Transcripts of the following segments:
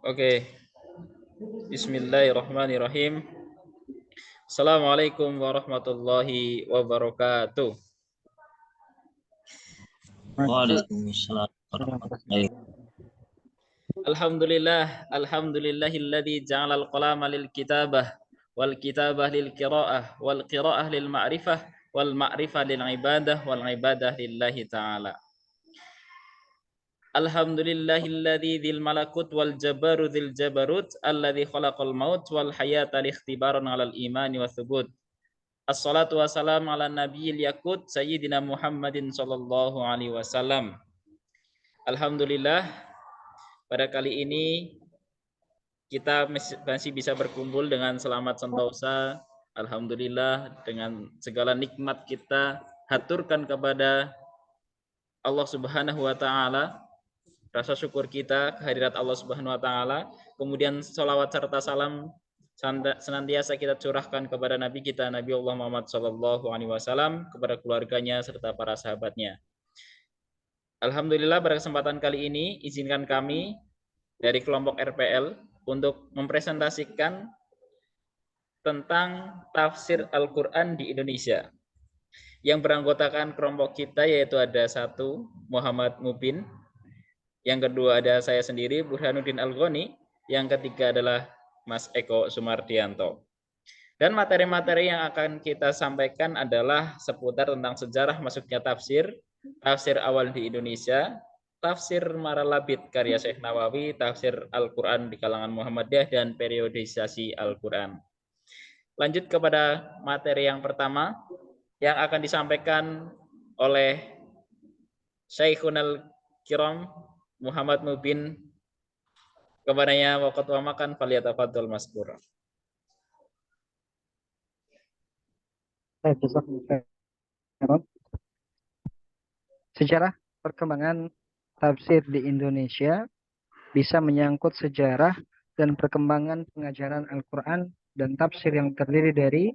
Oke, Bismillahirrahmanirrahim. Assalamualaikum warahmatullahi wabarakatuh. Waalaikumsalam warahmatullahi Alhamdulillahilladzi ja'alal qalama lil kitabah wal kitabah lil qiraah wal qiraah lil ma'rifah wal ma'rifah lil ibadah wal ibadah lillahi ta'ala. Alhamdulillahilladzi dzil malakut wal jabaru dzil jabarut alladzi khalaqal maut wal hayata liikhtibaran 'alal imani wa thubut. Assalatu wassalamu ala nabiyil yakut sayyidina Muhammadin sallallahu alaihi wasallam. Alhamdulillah, pada kali ini kita masih bisa berkumpul dengan selamat sentosa. Alhamdulillah, dengan segala nikmat kita haturkan kepada Allah Subhanahu wa taala. Rasa syukur kita kehadirat Allah Subhanahu wa taala. Kemudian salawat serta salam senantiasa kita curahkan kepada Nabi kita Nabi Allah Muhammad sallallahu alaihi wasallam, kepada keluarganya serta para sahabatnya. Alhamdulillah, pada kesempatan kali ini izinkan kami dari kelompok RPL untuk mempresentasikan tentang tafsir Al-Quran di Indonesia. Yang beranggotakan kelompok kita yaitu ada satu Muhammad Mubin, yang kedua ada saya sendiri Burhanuddin Al-Ghani, yang ketiga adalah Mas Eko Sumardianto. Dan materi-materi yang akan kita sampaikan adalah seputar tentang sejarah masuknya tafsir awal di Indonesia, tafsir Maralabit karya Syekh Nawawi, tafsir Al-Quran di kalangan Muhammadiyah, dan periodisasi Al-Quran. Lanjut kepada materi yang pertama yang akan disampaikan oleh Syekhunal Kiram Muhammad Mubin. Kepadanya waqt wa makan falyatafaddal maskura. Sejarah perkembangan tafsir di Indonesia bisa menyangkut sejarah dan perkembangan pengajaran Al-Quran dan tafsir yang terdiri dari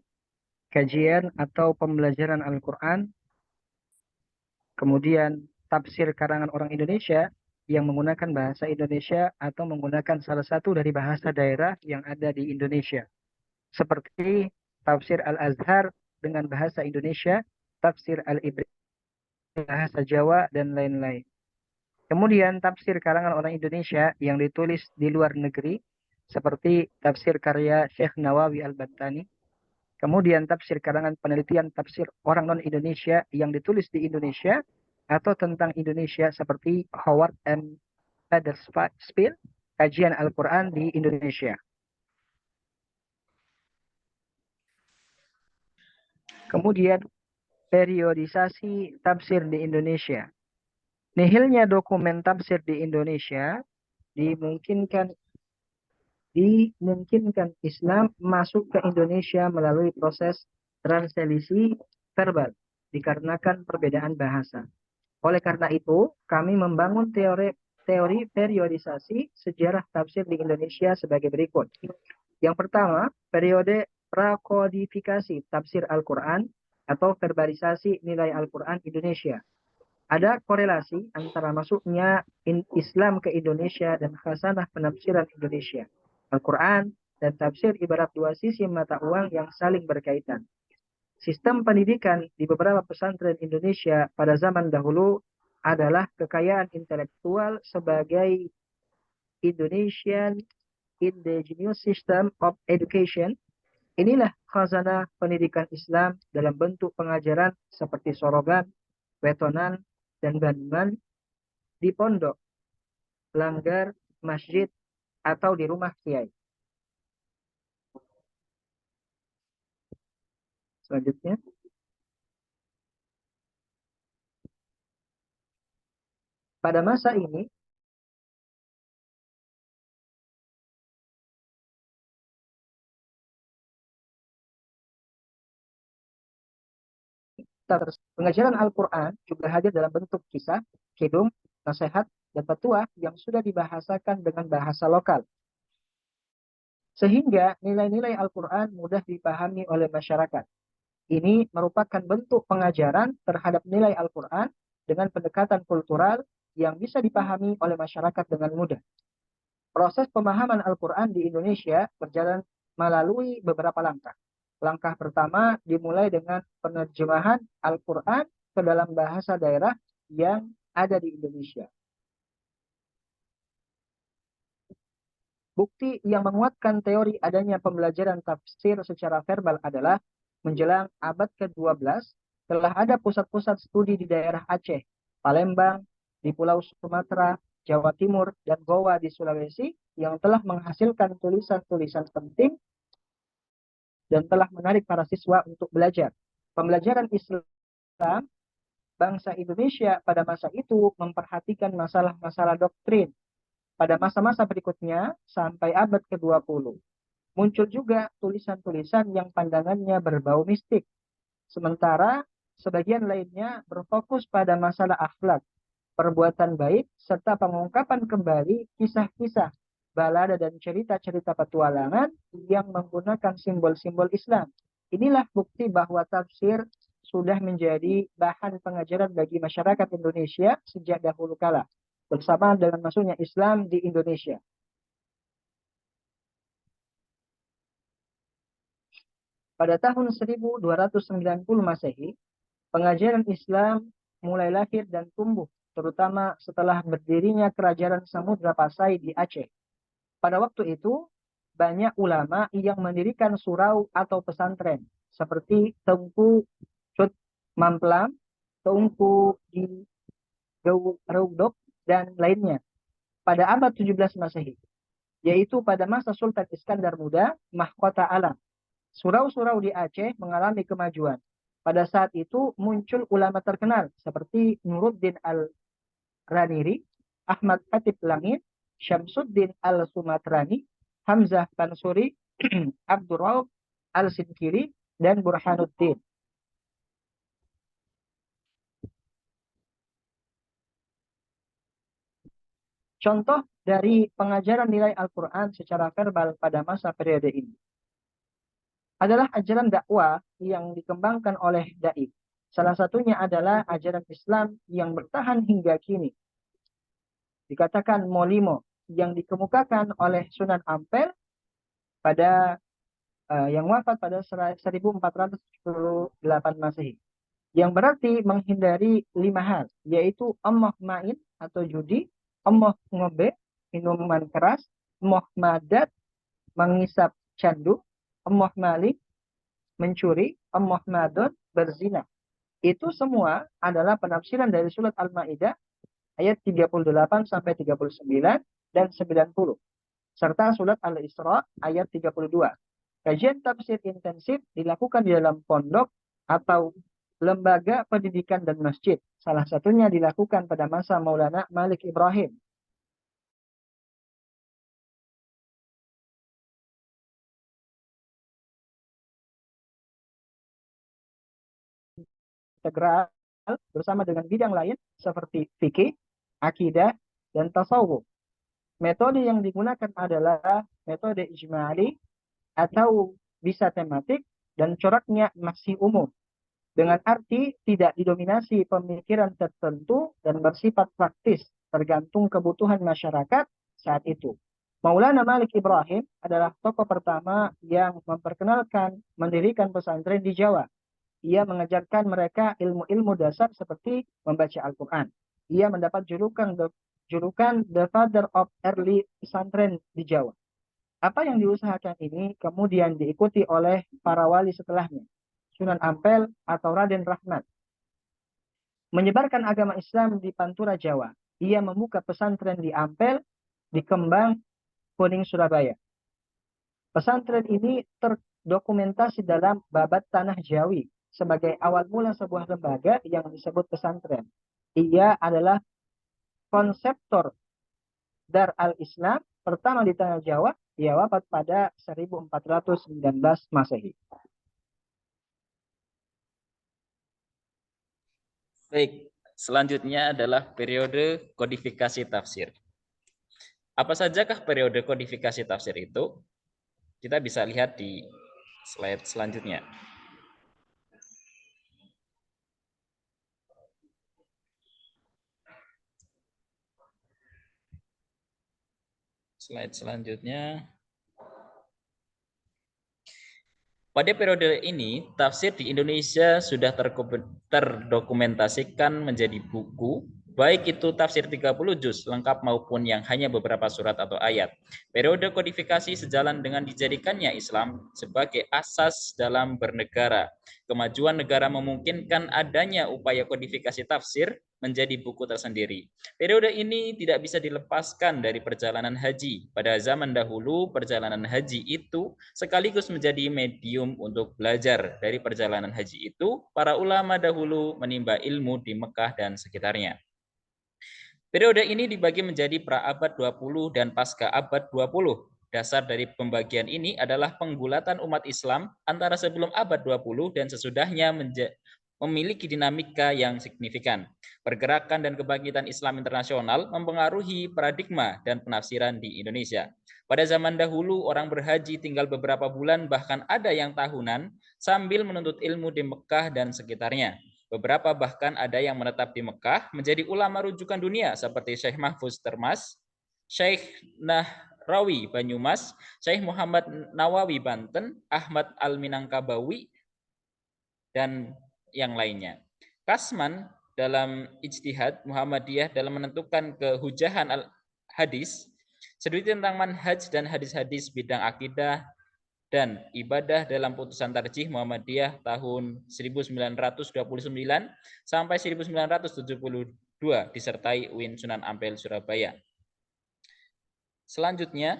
kajian atau pembelajaran Al-Quran, kemudian tafsir karangan orang Indonesia yang menggunakan bahasa Indonesia atau menggunakan salah satu dari bahasa daerah yang ada di Indonesia, seperti tafsir Al-Azhar dengan bahasa Indonesia, tafsir Al-Ibri bahasa Jawa, dan lain-lain. Kemudian tafsir karangan orang Indonesia yang ditulis di luar negeri, seperti tafsir karya Syekh Nawawi Al-Battani. Kemudian tafsir karangan penelitian tafsir orang non-Indonesia yang ditulis di Indonesia atau tentang Indonesia, seperti Howard M. Huddersfield, kajian Al-Quran di Indonesia. Kemudian periodisasi tafsir di Indonesia. Nihilnya dokumen tafsir di Indonesia dimungkinkan Islam masuk ke Indonesia melalui proses translasi verbal dikarenakan perbedaan bahasa. Oleh karena itu, kami membangun teori periodisasi sejarah tafsir di Indonesia sebagai berikut. Yang pertama, periode prakodifikasi tafsir Al-Quran atau verbalisasi nilai Al-Quran Indonesia. Ada korelasi antara masuknya Islam ke Indonesia dan khasanah penafsiran Indonesia. Al-Quran dan tafsir ibarat dua sisi mata uang yang saling berkaitan. Sistem pendidikan di beberapa pesantren Indonesia pada zaman dahulu adalah kekayaan intelektual sebagai Indonesian Indigenous System of Education. Inilah khazanah pendidikan Islam dalam bentuk pengajaran seperti sorogan, wetonan, dan bandungan di pondok, langgar, masjid, atau di rumah kiai. Selanjutnya, pada masa ini pengajaran Al-Quran juga hadir dalam bentuk kisah, kidung, nasihat, dan petua yang sudah dibahasakan dengan bahasa lokal. Sehingga nilai-nilai Al-Quran mudah dipahami oleh masyarakat. Ini merupakan bentuk pengajaran terhadap nilai Al-Quran dengan pendekatan kultural yang bisa dipahami oleh masyarakat dengan mudah. Proses pemahaman Al-Quran di Indonesia berjalan melalui beberapa langkah. Langkah pertama dimulai dengan penerjemahan Al-Quran ke dalam bahasa daerah yang ada di Indonesia. Bukti yang menguatkan teori adanya pembelajaran tafsir secara verbal adalah menjelang abad ke-12 telah ada pusat-pusat studi di daerah Aceh, Palembang, di Pulau Sumatera, Jawa Timur, dan Goa di Sulawesi yang telah menghasilkan tulisan-tulisan penting dan telah menarik para siswa untuk belajar. Pembelajaran Islam bangsa Indonesia pada masa itu memperhatikan masalah-masalah doktrin. Pada masa-masa berikutnya, sampai abad ke-20, muncul juga tulisan-tulisan yang pandangannya berbau mistik. Sementara sebagian lainnya berfokus pada masalah akhlak, perbuatan baik, serta pengungkapan kembali kisah-kisah, balada dan cerita-cerita petualangan yang menggunakan simbol-simbol Islam. Inilah bukti bahwa tafsir sudah menjadi bahan pengajaran bagi masyarakat Indonesia sejak dahulu kala, bersamaan dengan masuknya Islam di Indonesia. Pada tahun 1290 Masehi, pengajaran Islam mulai lahir dan tumbuh, terutama setelah berdirinya kerajaan Samudra Pasai di Aceh. Pada waktu itu, banyak ulama yang mendirikan surau atau pesantren, seperti Tengku Cut Mamplam, Tengku di Raudok, dan lainnya. Pada abad 17 Masehi, yaitu pada masa Sultan Iskandar Muda, mahkota alam. Surau-surau di Aceh mengalami kemajuan. Pada saat itu muncul ulama terkenal seperti Nuruddin Al-Raniri, Ahmad Khatib Langit, Syamsuddin Al-Sumatrani, Hamzah Tansuri, Abdul Rauf Al-Sinkiri, dan Burhanuddin. Contoh dari pengajaran nilai Al-Quran secara verbal pada masa periode ini adalah ajaran dakwah yang dikembangkan oleh dai. Salah satunya adalah ajaran Islam yang bertahan hingga kini. Dikatakan Molimo yang dikemukakan oleh Sunan Ampel pada yang wafat pada 1478 Masehi. Yang berarti menghindari 5 hal, yaitu emoh main atau judi, emoh ngobe, minuman keras, emoh madat, mengisap candu, emoh malik, mencuri, emoh madon, berzina. Itu semua adalah penafsiran dari surat Al-Maidah ayat 38 sampai 39 dan 90 serta surat Al-Isra ayat 32. Kajian tafsir intensif dilakukan di dalam pondok atau lembaga pendidikan dan masjid. Salah satunya dilakukan pada masa Maulana Malik Ibrahim. Integral bersama dengan bidang lain seperti fikih, akidah, dan tasawuf. Metode yang digunakan adalah metode ijmali atau bisa tematik dan coraknya masih umum. Dengan arti tidak didominasi pemikiran tertentu dan bersifat praktis tergantung kebutuhan masyarakat saat itu. Maulana Malik Ibrahim adalah tokoh pertama yang memperkenalkan mendirikan pesantren di Jawa. Ia mengajarkan mereka ilmu-ilmu dasar seperti membaca Al-Quran. Ia mendapat julukan The Father of Early Pesantren di Jawa. Apa yang diusahakan ini kemudian diikuti oleh para wali setelahnya, Sunan Ampel atau Raden Rahmat. Menyebarkan agama Islam di Pantura Jawa. Ia membuka pesantren di Ampel, di Kembang, Kuning, Surabaya. Pesantren ini terdokumentasi dalam Babat Tanah Jawi sebagai awal mula sebuah lembaga yang disebut pesantren. Ia adalah konseptor Dar al-Islam pertama di Tanah Jawa. Ia wafat pada 1419 Masehi. Baik, selanjutnya adalah periode kodifikasi tafsir. Apa sajakah periode kodifikasi tafsir itu? Kita bisa lihat di slide selanjutnya. Slide selanjutnya. Pada periode ini, tafsir di Indonesia sudah terdokumentasikan menjadi buku, baik itu tafsir 30 juz lengkap maupun yang hanya beberapa surat atau ayat. Periode kodifikasi sejalan dengan dijadikannya Islam sebagai asas dalam bernegara. Kemajuan negara memungkinkan adanya upaya kodifikasi tafsir menjadi buku tersendiri. Periode ini tidak bisa dilepaskan dari perjalanan haji. Pada zaman dahulu, perjalanan haji itu sekaligus menjadi medium untuk belajar. Dari perjalanan haji itu, para ulama dahulu menimba ilmu di Mekah dan sekitarnya. Periode ini dibagi menjadi pra-abad 20 dan pasca abad 20. Dasar dari pembagian ini adalah penggulatan umat Islam antara sebelum abad 20 dan sesudahnya memiliki dinamika yang signifikan. Pergerakan dan kebangkitan Islam internasional mempengaruhi paradigma dan penafsiran di Indonesia. Pada zaman dahulu, orang berhaji tinggal beberapa bulan, bahkan ada yang tahunan, sambil menuntut ilmu di Mekah dan sekitarnya. Beberapa bahkan ada yang menetap di Mekah menjadi ulama rujukan dunia seperti Syekh Mahfuz Termas, Syekh Nahrawi Banyumas, Syekh Muhammad Nawawi Banten, Ahmad Al-Minangkabawi, dan yang lainnya. Kasman dalam ijtihad Muhammadiyah dalam menentukan kehujahan hadis, studi tentang manhaj dan hadis-hadis bidang akidah dan ibadah dalam putusan tarjih Muhammadiyah tahun 1929 sampai 1972 disertai UIN Sunan Ampel Surabaya. Selanjutnya,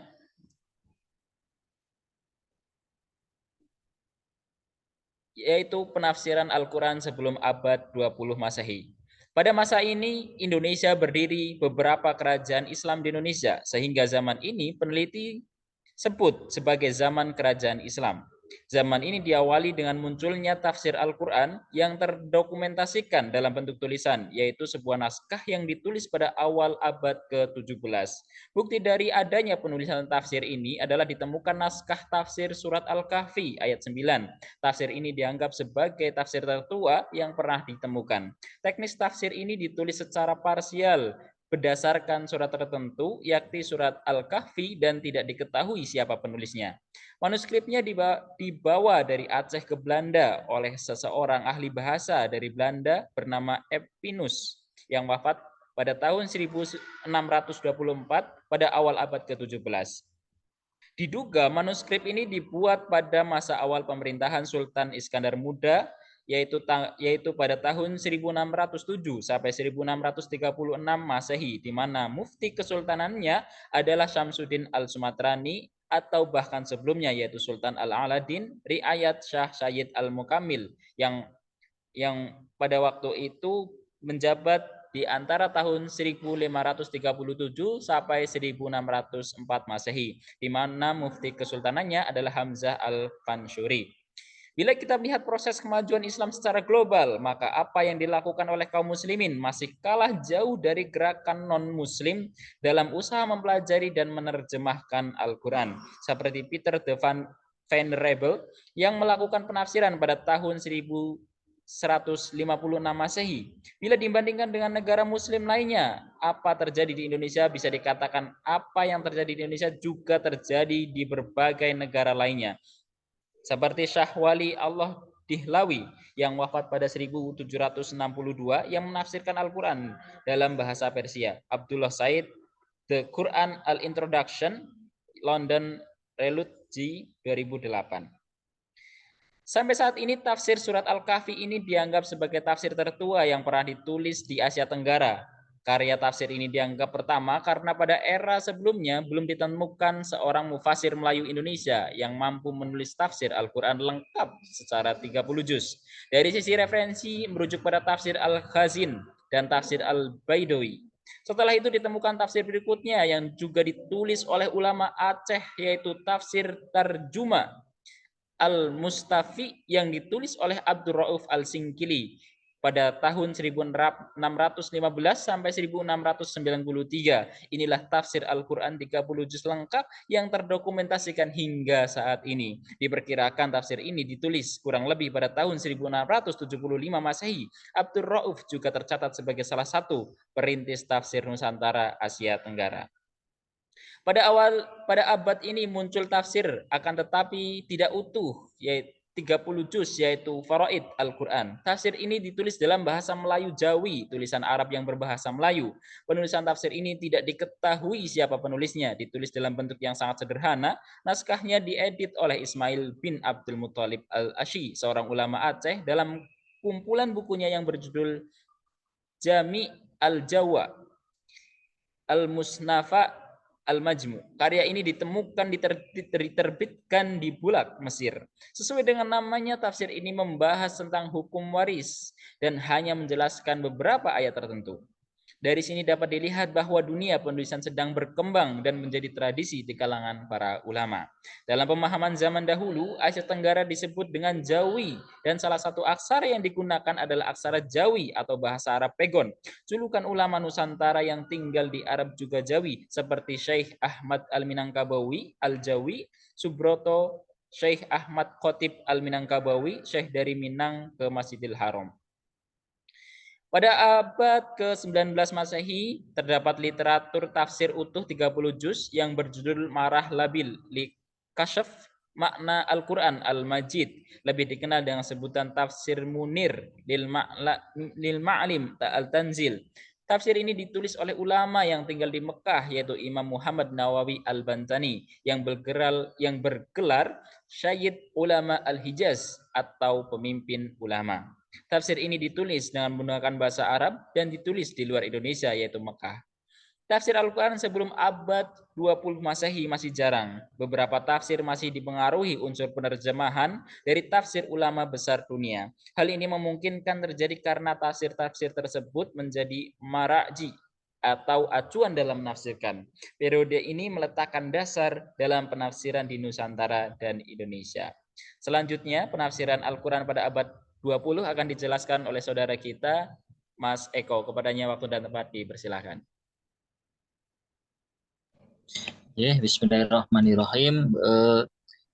yaitu penafsiran Al-Quran sebelum abad 20 Masehi. Pada masa ini, Indonesia berdiri beberapa kerajaan Islam di Indonesia, sehingga zaman ini peneliti sebut sebagai zaman kerajaan Islam. Zaman ini diawali dengan munculnya tafsir Al-Quran yang terdokumentasikan dalam bentuk tulisan, yaitu sebuah naskah yang ditulis pada awal abad ke-17. Bukti dari adanya penulisan tafsir ini adalah ditemukan naskah tafsir surat Al-Kahfi ayat 9. Tafsir ini dianggap sebagai tafsir tertua yang pernah ditemukan. Teknis tafsir ini ditulis secara parsial, berdasarkan surat tertentu, yakni surat Al-Kahfi, dan tidak diketahui siapa penulisnya. Manuskripnya dibawa dari Aceh ke Belanda oleh seseorang ahli bahasa dari Belanda bernama Epinus yang wafat pada tahun 1624 pada awal abad ke-17. Diduga manuskrip ini dibuat pada masa awal pemerintahan Sultan Iskandar Muda, yaitu pada tahun 1607 sampai 1636 Masehi, di mana mufti kesultanannya adalah Syamsuddin Al-Sumatrani, atau bahkan sebelumnya yaitu Sultan Al-Aladin Riayat Syah Sayyid Al-Mukamil yang pada waktu itu menjabat di antara tahun 1537 sampai 1604 Masehi, di mana mufti kesultanannya adalah Hamzah Al-Fanshuri. Bila kita melihat proses kemajuan Islam secara global, maka apa yang dilakukan oleh kaum muslimin masih kalah jauh dari gerakan non-muslim dalam usaha mempelajari dan menerjemahkan Al-Quran. Seperti Peter the Venerable yang melakukan penafsiran pada tahun 1156 Masehi. Bila dibandingkan dengan negara muslim lainnya, apa terjadi di Indonesia bisa dikatakan apa yang terjadi di Indonesia juga terjadi di berbagai negara lainnya. Seperti Syah Wali Allah Dihlawi yang wafat pada 1762 yang menafsirkan Al-Quran dalam bahasa Persia. Abdullah Said, The Quran Al-Introduction, London Relut G 2008. Sampai saat ini tafsir surat Al-Kahfi ini dianggap sebagai tafsir tertua yang pernah ditulis di Asia Tenggara. Karya tafsir ini dianggap pertama karena pada era sebelumnya belum ditemukan seorang mufasir Melayu Indonesia yang mampu menulis tafsir Al-Quran lengkap secara 30 juz. Dari sisi referensi merujuk pada tafsir Al-Khazin dan tafsir Al-Baidawi. Setelah itu ditemukan tafsir berikutnya yang juga ditulis oleh ulama Aceh, yaitu tafsir Tarjuma Al-Mustafi yang ditulis oleh Abdul Rauf Al-Singkili pada tahun 1615 sampai 1693. Inilah tafsir Al-Quran 30 juz lengkap yang terdokumentasikan hingga saat ini. Diperkirakan tafsir ini ditulis kurang lebih pada tahun 1675 Masehi. Abdul Rauf juga tercatat sebagai salah satu perintis tafsir Nusantara Asia Tenggara. Pada abad ini muncul tafsir, akan tetapi tidak utuh, yaitu 30 juz, yaitu Faraid Al-Quran. Tafsir ini ditulis dalam bahasa Melayu Jawi, tulisan Arab yang berbahasa Melayu. Penulisan tafsir ini tidak diketahui siapa penulisnya, ditulis dalam bentuk yang sangat sederhana. Naskahnya diedit oleh Ismail bin Abdul Muthalib Al-Ashi, seorang ulama Aceh, dalam kumpulan bukunya yang berjudul Jami Al-Jawa Al-Musnafa Al-Majmu. Karya ini ditemukan diterbitkan di Bulak, Mesir. Sesuai dengan namanya, tafsir ini membahas tentang hukum waris dan hanya menjelaskan beberapa ayat tertentu. Dari sini dapat dilihat bahwa dunia penulisan sedang berkembang dan menjadi tradisi di kalangan para ulama. Dalam pemahaman zaman dahulu, Asia Tenggara disebut dengan Jawi dan salah satu aksara yang digunakan adalah aksara Jawi atau bahasa Arab Pegon. Julukan ulama Nusantara yang tinggal di Arab juga Jawi, seperti Syekh Ahmad Al-Minangkabawi, Al-Jawi, Subroto, Syekh Ahmad Khotib Al-Minangkabawi, Syekh dari Minang ke Masjidil Haram. Pada abad ke-19 Masehi, terdapat literatur tafsir utuh 30 juz yang berjudul Marah Labil li Kasyaf Makna Al-Quran Al-Majid, lebih dikenal dengan sebutan Tafsir Munir lil Ma'lim Al-Tanzil. Tafsir ini ditulis oleh ulama yang tinggal di Mekah, yaitu Imam Muhammad Nawawi Al-Bantani, yang bergelar Syed Ulama Al-Hijaz atau pemimpin ulama. Tafsir ini ditulis dengan menggunakan bahasa Arab dan ditulis di luar Indonesia, yaitu Mekah. Tafsir Al-Quran sebelum abad 20 Masehi masih jarang. Beberapa tafsir masih dipengaruhi unsur penerjemahan dari tafsir ulama besar dunia. Hal ini memungkinkan terjadi karena tafsir-tafsir tersebut menjadi mara'ji atau acuan dalam menafsirkan. Periode ini meletakkan dasar dalam penafsiran di Nusantara dan Indonesia. Selanjutnya, penafsiran Al-Quran pada abad 20 akan dijelaskan oleh saudara kita, Mas Eko. Kepadanya waktu dan tempat dipersilahkan. Ya, bismillahirrahmanirrahim.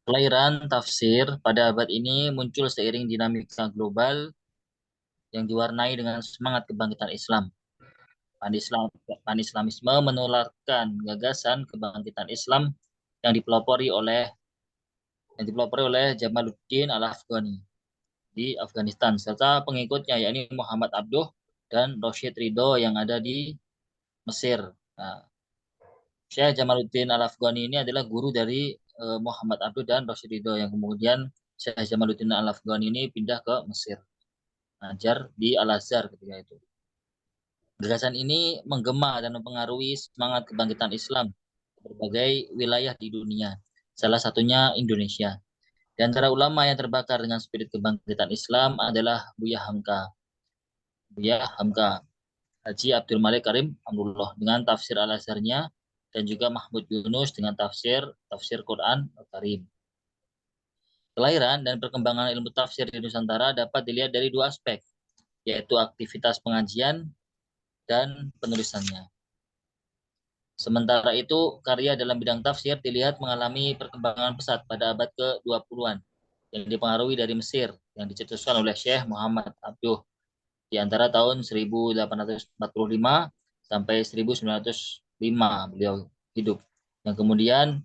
Kelahiran tafsir pada abad ini muncul seiring dinamika global yang diwarnai dengan semangat kebangkitan Islam. Pan-Islamisme menularkan gagasan kebangkitan Islam yang dipelopori oleh Jamaluddin Al-Afghani di Afghanistan serta pengikutnya yakni Muhammad Abduh dan Rashid Ridho yang ada di Mesir. Nah, Syekh Jamaluddin Al-Afghani ini adalah guru dari Muhammad Abduh dan Rashid Ridho yang kemudian Syekh Jamaluddin Al-Afghani ini pindah ke Mesir, ngajar di Al-Azhar ketika itu. Gagasan ini menggema dan mempengaruhi semangat kebangkitan Islam di berbagai wilayah di dunia, salah satunya Indonesia. Di antara ulama yang terbakar dengan spirit kebangkitan Islam adalah Buya Hamka. Haji Abdul Malik Karim Amrullah dengan tafsir Al-Azharnya dan juga Mahmud Yunus dengan tafsir Quran Al-Karim. Kelahiran dan perkembangan ilmu tafsir di Nusantara dapat dilihat dari dua aspek, yaitu aktivitas pengajian dan penulisannya. Sementara itu, karya dalam bidang tafsir dilihat mengalami perkembangan pesat pada abad ke-20-an yang dipengaruhi dari Mesir yang dicetuskan oleh Syekh Muhammad Abduh di antara tahun 1845 sampai 1905 beliau hidup, yang kemudian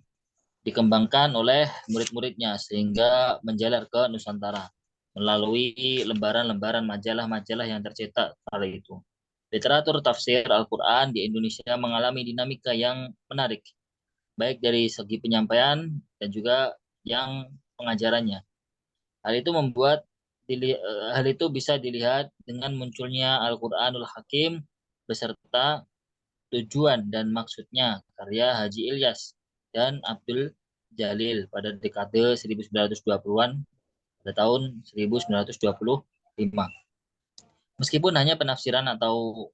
dikembangkan oleh murid-muridnya sehingga menjalar ke Nusantara melalui lembaran-lembaran majalah-majalah yang tercetak kala itu. Literatur tafsir Al-Quran di Indonesia mengalami dinamika yang menarik, baik dari segi penyampaian dan juga yang pengajarannya. Hal itu bisa dilihat dengan munculnya Al-Quranul Hakim beserta tujuan dan maksudnya karya Haji Ilyas dan Abdul Jalil pada dekade 1920-an pada tahun 1925. Meskipun hanya penafsiran atau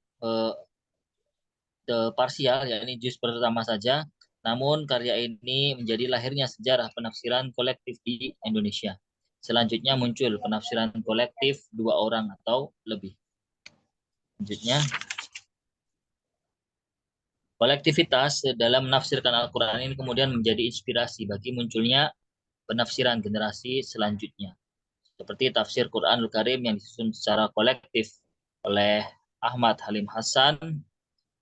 parsial, yakni juz pertama saja, namun karya ini menjadi lahirnya sejarah penafsiran kolektif di Indonesia. Selanjutnya muncul penafsiran kolektif 2 orang atau lebih. Selanjutnya, kolektivitas dalam menafsirkan Al-Quran ini kemudian menjadi inspirasi bagi munculnya penafsiran generasi selanjutnya. Seperti tafsir Quranul Karim yang disusun secara kolektif oleh Ahmad Halim Hasan,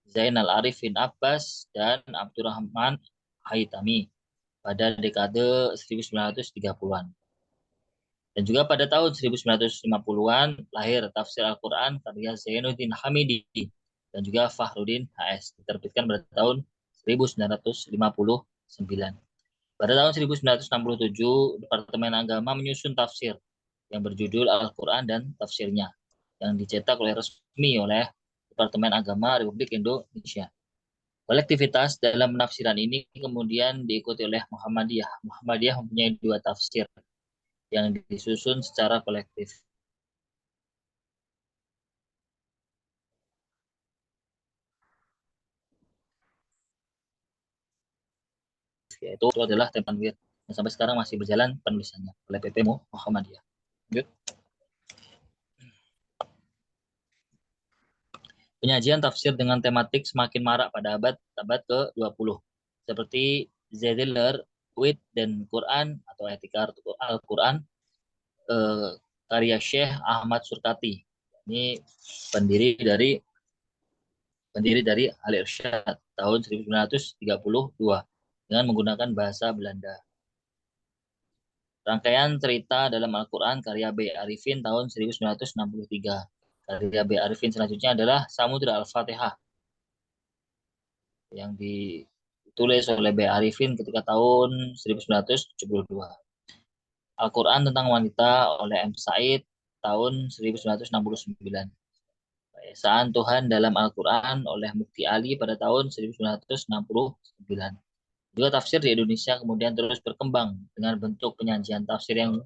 Zainal Arifin Abbas, dan Abdurrahman Haytami pada dekade 1930-an. Dan juga pada tahun 1950-an lahir tafsir Al-Quran karya Zainuddin Hamidi dan juga Fakhruddin HS, diterbitkan pada tahun 1959. Pada tahun 1967, Departemen Agama menyusun tafsir yang berjudul Al-Quran dan Tafsirnya, yang dicetak resmi oleh Departemen Agama Republik Indonesia. Kolektivitas dalam penafsiran ini kemudian diikuti oleh Muhammadiyah. Muhammadiyah mempunyai 2 tafsir yang disusun secara kolektif. Yaitu itu adalah Tanwir yang sampai sekarang masih berjalan penulisannya oleh PP Muhammadiyah. Lanjut. Penyajian tafsir dengan tematik semakin marak pada abad ke-20. Seperti Zedler, Wit, dan Quran atau Etika Al-Quran karya Syekh Ahmad Surkati. Ini pendiri dari Al-Irsyad tahun 1932 dengan menggunakan bahasa Belanda. Rangkaian cerita dalam Al-Quran karya B. Arifin tahun 1963. Karya B. Arifin selanjutnya adalah Samudra Al-Fatihah yang ditulis oleh B. Arifin ketika tahun 1972. Al-Quran tentang wanita oleh M. Said tahun 1969. Keesaan Tuhan dalam Al-Quran oleh Mufti Ali pada tahun 1969. Juga tafsir di Indonesia kemudian terus berkembang dengan bentuk penyajian tafsir yang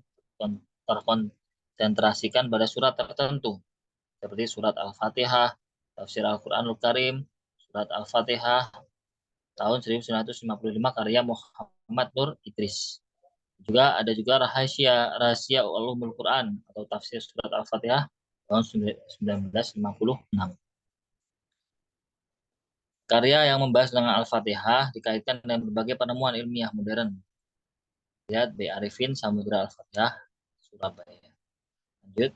terkonsentrasikan pada surat tertentu, seperti surat Al-Fatihah, tafsir Al-Quranul Karim, surat Al-Fatihah tahun 1955 karya Muhammad Nur Idris. Juga ada rahasia Ulumul Quran atau tafsir surat Al-Fatihah tahun 1956. Karya yang membahas tentang Al-Fatihah dikaitkan dengan berbagai penemuan ilmiah modern. Lihat B. Arifin, Samudra Al-Fatihah, Surabaya. Lanjut.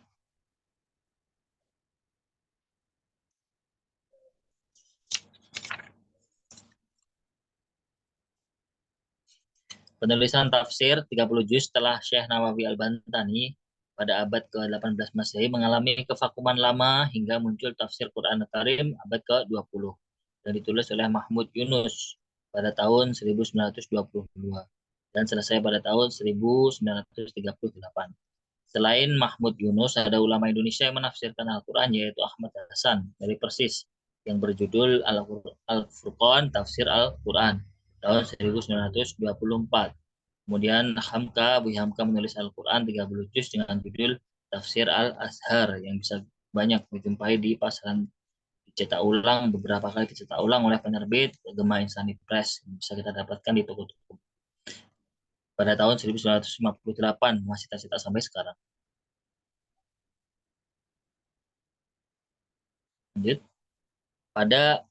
Penulisan tafsir 30 juz setelah Syekh Nawawi Al-Bantani pada abad ke-18 Masehi mengalami kevakuman lama hingga muncul tafsir Quran Al-Karim abad ke-20 dan ditulis oleh Mahmud Yunus pada tahun 1922 dan selesai pada tahun 1938. Selain Mahmud Yunus, ada ulama Indonesia yang menafsirkan Al-Quran yaitu Ahmad Hasan dari Persis yang berjudul Al-Furqan Tafsir Al-Quran tahun 1924. Kemudian Abu Hamka menulis Al-Quran 30 juz dengan judul Tafsir Al-Azhar yang bisa banyak dijumpai di pasaran, dicetak ulang beberapa kali dicetak ulang oleh penerbit Gema Insani Press yang bisa kita dapatkan di toko-toko. Pada tahun 1958 masih tercetak sampai sekarang. Lanjut. Pada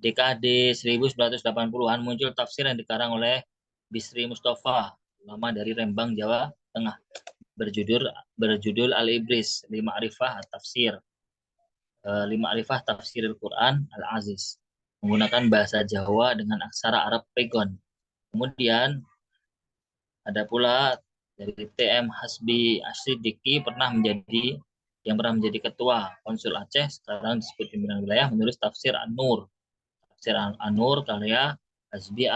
dekade 1980-an muncul tafsir yang dikarang oleh Bisri Mustafa, ulama dari Rembang, Jawa Tengah, berjudul Al-Ibris, Lima'rifah Tafsir. Lima'rifah Tafsir Al-Quran Al-Aziz, menggunakan bahasa Jawa dengan aksara Arab Pegon. Kemudian ada pula dari TM Hasbi Asyidiki yang pernah menjadi ketua Konsul Aceh, sekarang disebut pimpinan wilayah, menulis tafsir An-Nur. Tafsir An-Nur karya Hasbi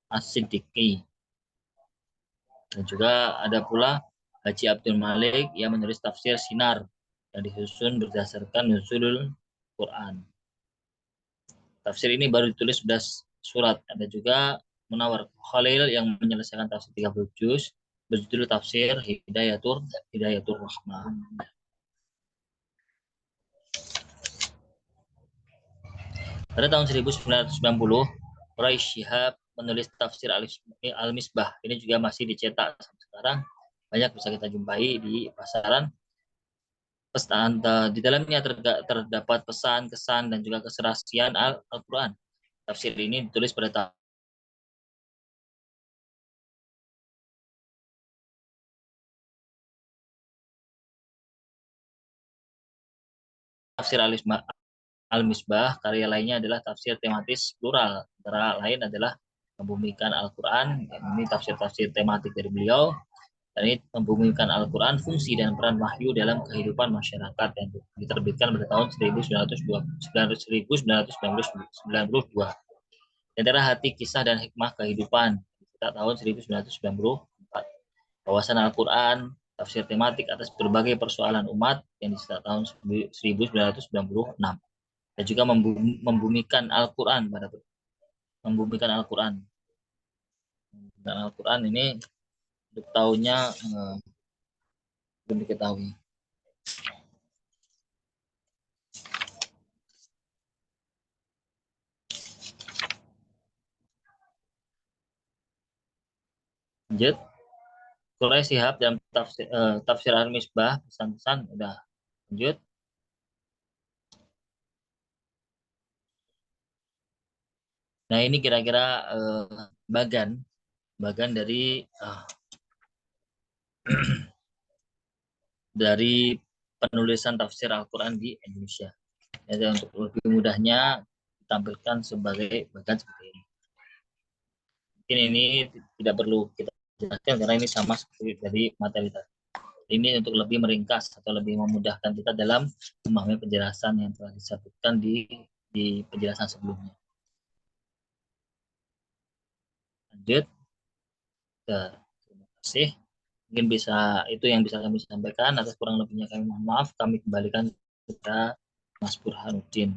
Asyidiki. Dan juga ada pula Haji Abdul Malik yang menulis tafsir Sinar yang disusun berdasarkan nuzulul Quran. Tafsir ini baru ditulis 11 surat. Ada juga Munawar Khalil yang menyelesaikan tafsir 30 juz berjudul Tafsir Hidayatul Rahmah. Pada tahun 1990, Quraish Shihab menulis tafsir Al-Misbah. Ini juga masih dicetak sampai sekarang. Banyak bisa kita jumpai di pasaran. Di dalamnya terdapat pesan, kesan, dan juga keserasian Al-Quran. Tafsir ini ditulis pada tahun Tafsir Al-Misbah, karya lainnya adalah tafsir tematis plural. Antara lain adalah membumikan Al-Quran. Ini tafsir-tafsir tematik dari beliau. Dan ini membumikan Al-Quran, fungsi dan peran wahyu dalam kehidupan masyarakat yang diterbitkan pada tahun 1992. Di antara hati kisah dan hikmah kehidupan kita tahun 1994. Wawasan Al-Quran, tafsir tematik atas berbagai persoalan umat yang dicetak tahun 1996. Dan juga membumikan Al-Quran membumikan Al-Quran. Dan Al-Quran ini untuk tahunnya belum diketahui. Lanjut. Quraisy Shihab dalam tafsir Al-Misbah, pesan-pesan udah. Lanjut. Nah, ini kira-kira bagan dari dari penulisan tafsir Al-Quran di Indonesia. Jadi untuk lebih mudahnya ditampilkan sebagai bagan seperti ini. Mungkin ini tidak perlu kita jelaskan karena ini sama seperti dari materi tadi. Ini untuk lebih meringkas atau lebih memudahkan kita dalam memahami penjelasan yang telah disebutkan di penjelasan sebelumnya. Lanjut. Terima kasih. Mungkin itu yang bisa kami sampaikan. Atas kurang lebihnya kami mohon maaf. Kami kembalikan kepada Mas Burhanuddin.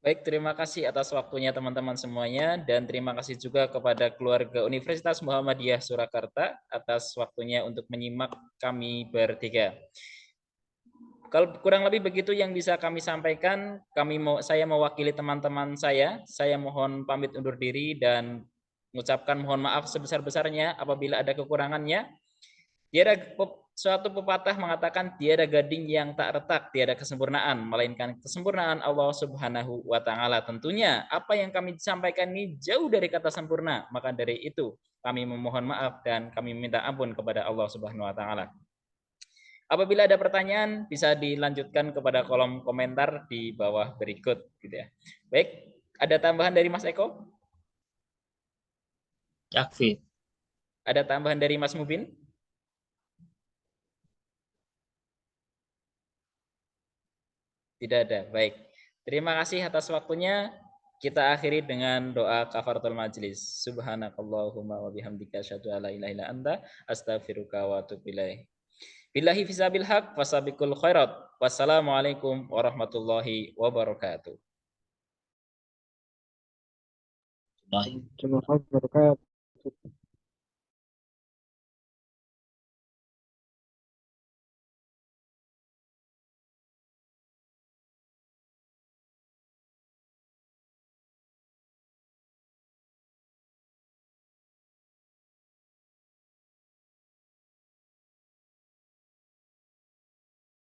Baik, terima kasih atas waktunya teman-teman semuanya, dan terima kasih juga kepada keluarga Universitas Muhammadiyah Surakarta atas waktunya untuk menyimak kami bertiga. Kalau kurang lebih begitu yang bisa kami sampaikan, saya mewakili teman-teman saya mohon pamit undur diri dan mengucapkan mohon maaf sebesar-besarnya apabila ada kekurangannya. Suatu pepatah mengatakan tiada gading yang tak retak, tiada kesempurnaan, melainkan kesempurnaan Allah Subhanahu wa Ta'ala. Tentunya apa yang kami sampaikan ini jauh dari kata sempurna, maka dari itu kami memohon maaf dan kami minta ampun kepada Allah Subhanahu wa Ta'ala. Apabila ada pertanyaan bisa dilanjutkan kepada kolom komentar di bawah berikut, gitu ya. Baik, ada tambahan dari Mas Eko? Yakfi. Ada tambahan dari Mas Mubin? Tidak ada. Baik. Terima kasih atas waktunya. Kita akhiri dengan doa kafaratul majlis. Subhanakallahumma wa bihamdika asyhadu an la ilaha illa anta astaghfiruka wa atubu ilaik. Billahi fisabil haq wasabiqul khairat. Wassalamualaikum warahmatullahi wabarakatuh. Warahmatullahi wabarakatuh.